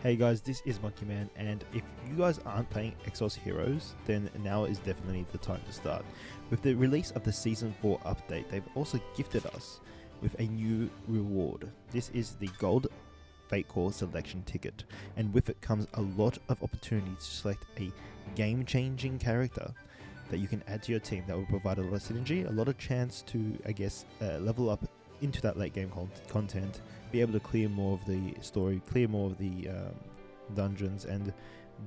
Hey guys, this is Monkeyman, and if you guys aren't playing Exos Heroes, then now is definitely the time to start. With the release of the Season 4 update, they've also gifted us with a new reward. This is the Gold Fatecore Selection Ticket, and with it comes a lot of opportunities to select a game-changing character that you can add to your team that will provide a lot of synergy, a lot of chance to, level up into that late game content, be able to clear more of the story, clear more of the dungeons, and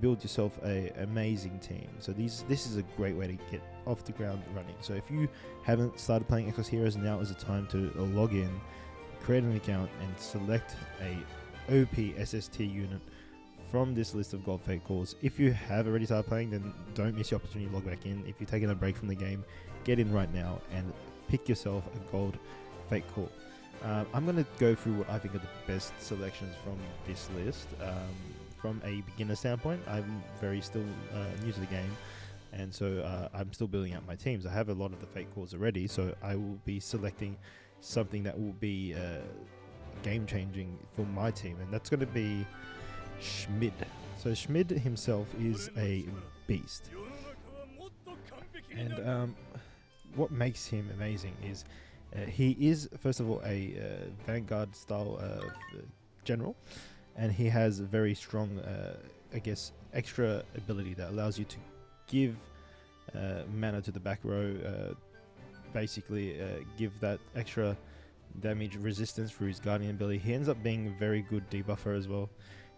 build yourself a amazing team. So this is a great way to get off the ground running. So if you haven't started playing Exos Heroes, now is the time to log in, create an account, and select a OP SST unit from this list of Gold Fatecore. If you have already started playing, then don't miss your opportunity to log back in. If you're taking a break from the game, get in right now and pick yourself a Gold Fatecore. I'm going to go through what I think are the best selections from this list. From a beginner standpoint, I'm still new to the game, and so I'm still building out my teams. I have a lot of the Fatecore already, so I will be selecting something that will be game-changing for my team, and that's going to be Schmidt. So Schmidt himself is a beast, and what makes him amazing is he is, first of all, a Vanguard style general, and he has a very strong, extra ability that allows you to give mana to the back row, give that extra damage resistance through his Guardian ability. He ends up being a very good debuffer as well.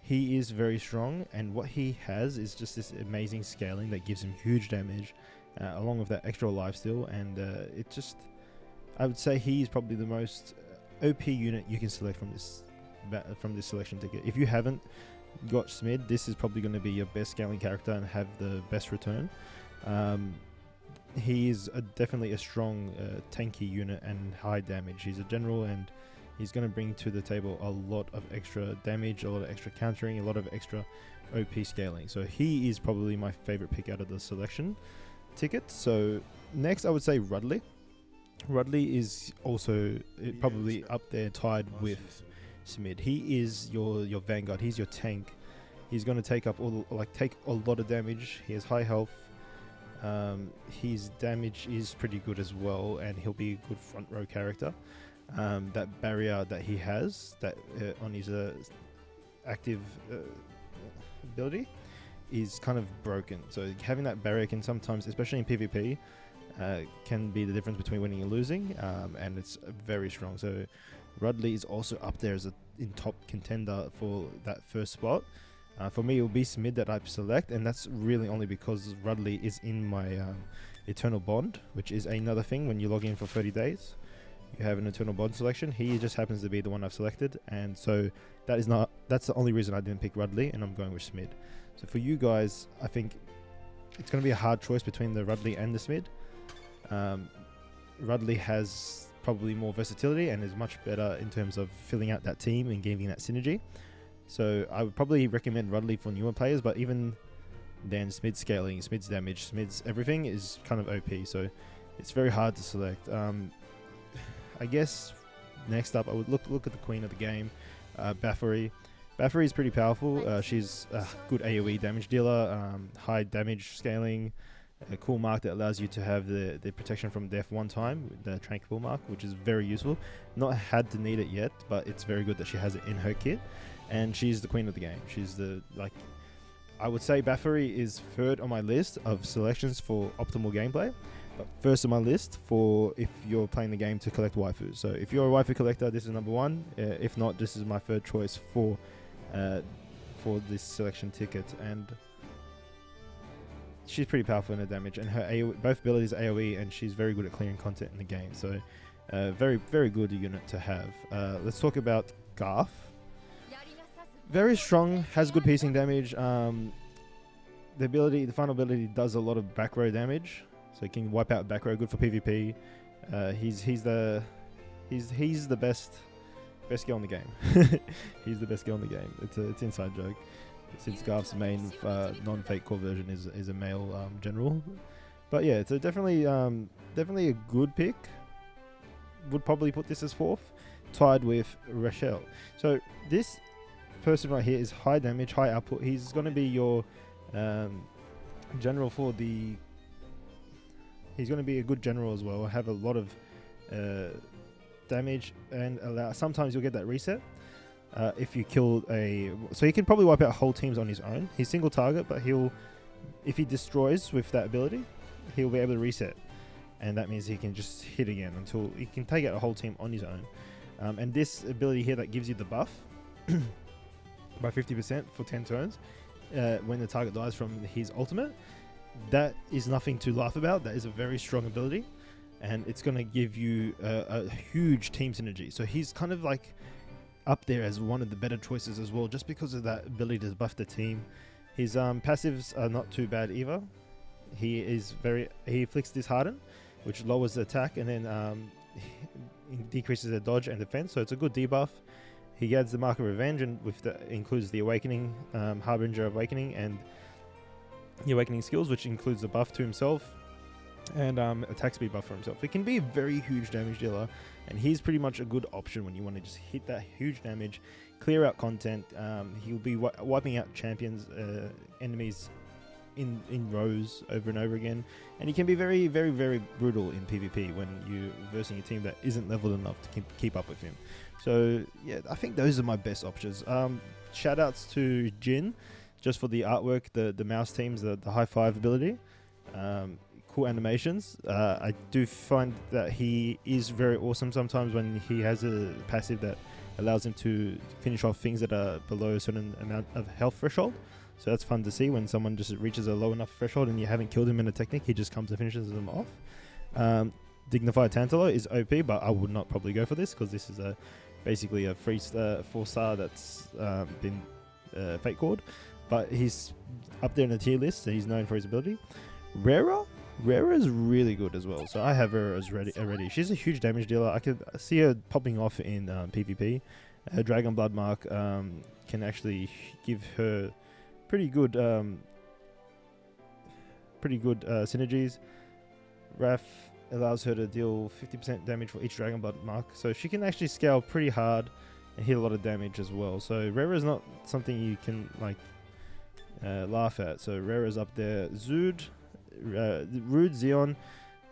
He is very strong, and what he has is just this amazing scaling that gives him huge damage, along with that extra lifesteal, and I would say he is probably the most OP unit you can select from this selection ticket. If you haven't got Schmidt, this is probably going to be your best scaling character and have the best return. He is definitely a strong tanky unit and high damage. He's a general, and he's going to bring to the table a lot of extra damage, a lot of extra countering, a lot of extra OP scaling. So he is probably my favorite pick out of the selection ticket. So next I would say Radley. Radley is also probably up there tied with Schmidt. He is your Vanguard. He's your tank. He's going to take a lot of damage. He has high health. His damage is pretty good as well, and he'll be a good front row character. That barrier that he has on his active ability is kind of broken. So having that barrier can sometimes, especially in PvP, can be the difference between winning and losing, and it's very strong. So Radley is also up there as in top contender for that first spot. For me, it will be Schmidt that I select, and that's really only because Radley is in my Eternal Bond, which is another thing. When you log in for 30 days, you have an Eternal Bond selection. He just happens to be the one I've selected, and so that's the only reason I didn't pick Radley, and I'm going with Schmidt. So for you guys, I think it's going to be a hard choice between the Radley and the Schmidt. Radley has probably more versatility and is much better in terms of filling out that team and giving that synergy. So I would probably recommend Radley for newer players, but even then, Schmidt's scaling, Schmidt's damage, Schmidt's everything is kind of OP, so it's very hard to select. I guess next up I would look at the queen of the game, Bathory. Bathory is pretty powerful. She's a good AoE damage dealer, high damage scaling, a cool mark that allows you to have the protection from death one time, the tranquil mark, which is very useful. Not had to need it yet, but it's very good that she has it in her kit, and she's the queen of the game. She's I would say Bathory is third on my list of selections for optimal gameplay, but first on my list for if you're playing the game to collect waifus. So if you're a waifu collector, this is number one. If not, this is my third choice for this selection ticket, and she's pretty powerful in her damage, and her both abilities are AoE, and she's very good at clearing content in the game. So very, very good unit to have. Let's talk about Garf. Very strong, has good piecing damage. The final ability does a lot of back row damage, so it can wipe out back row, good for PvP. He's the best skill in the game. He's the best skill in the game. It's an inside joke, since Garf's main non-Fatecore version is a male general. But yeah, it's definitely a good pick. Would probably put this as fourth, tied with Rachel. So this person right here is high damage, high output. He's going to be your general for the... He's going to be a good general as well. Have a lot of damage and allow... Sometimes you'll get that reset if you kill a... So he can probably wipe out whole teams on his own. He's single target, but he'll... If he destroys with that ability, he'll be able to reset. And that means he can just hit again until he can take out a whole team on his own. And this ability here that gives you the buff by 50% for 10 turns when the target dies from his ultimate, that is nothing to laugh about. That is a very strong ability, and it's going to give you a huge team synergy. So he's kind of like up there as one of the better choices as well, just because of that ability to buff the team. His passives are not too bad either. He flicks Dishearten, which lowers the attack, and then decreases the dodge and defense, so it's a good debuff. He adds the Mark of Revenge, and includes the Awakening, Harbinger of Awakening, and the Awakening skills, which includes the buff to himself and attack speed buff for himself. It can be a very huge damage dealer, and he's pretty much a good option when you want to just hit that huge damage, clear out content. He'll be wiping out champions, enemies in rows over and over again, and he can be very, very, very brutal in PvP when you're versing a team that isn't leveled enough to keep up with him. So yeah, I think those are my best options. Shout outs to Jin just for the artwork, the mouse teams, the high five ability, cool animations. I do find that he is very awesome sometimes when he has a passive that allows him to finish off things that are below a certain amount of health threshold. So that's fun to see when someone just reaches a low enough threshold and you haven't killed him in a technique, he just comes and finishes them off. Dignified Tantalor is OP, but I would not probably go for this because this is basically a 4-star that's been fate cored. But he's up there in the tier list, so he's known for his ability. Rera is really good as well. So I have her already. She's a huge damage dealer. I could see her popping off in PvP. Her Dragon Blood Mark can actually give her pretty good synergies. Raph allows her to deal 50% damage for each Dragon Blood Mark, so she can actually scale pretty hard and hit a lot of damage as well. So Rera is not something you can like laugh at. So Rera's up there. Rude Zeon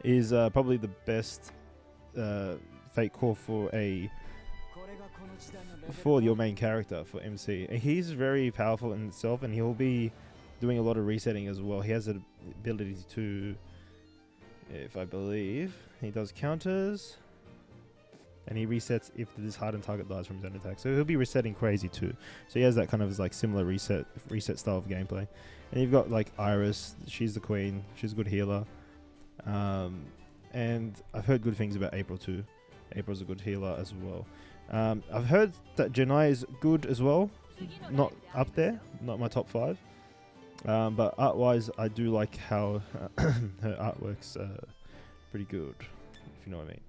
is probably the best fate core for your main character, for MC. And he's very powerful in itself, and he'll be doing a lot of resetting as well. He has the ability to, if I believe, he does counters, and he resets if the disheartened target dies from his own attack. So he'll be resetting crazy too. So he has that kind of like similar reset style of gameplay. And you've got like Iris, she's the queen, she's a good healer. And I've heard good things about April too. April's a good healer as well. I've heard that Janai is good as well. Not up there, not my top 5. But art-wise, I do like how her artwork's pretty good, if you know what I mean.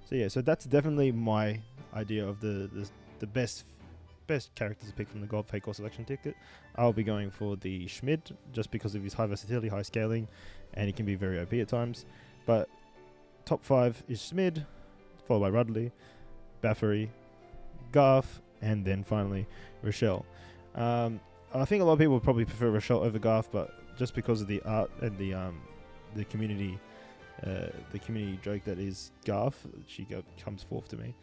So yeah, so that's definitely my idea of the best characters to pick from the Gold Fatecore Selection Ticket. I'll be going for the Schmidt, just because of his high versatility, high scaling, and he can be very OP at times. But top 5 is Schmidt, followed by Radley, Bathory, Garf, and then finally Rochelle. I think a lot of people would probably prefer Rochelle over Garf, but just because of the art and the community joke that is Garf, she comes forth to me.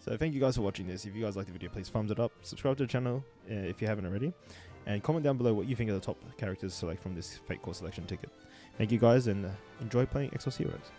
So thank you guys for watching this. If you guys like the video, please thumbs it up, subscribe to the channel if you haven't already, and comment down below what you think are the top characters to select from this Fatecore Selection Ticket. Thank you guys, and enjoy playing Exos Heroes.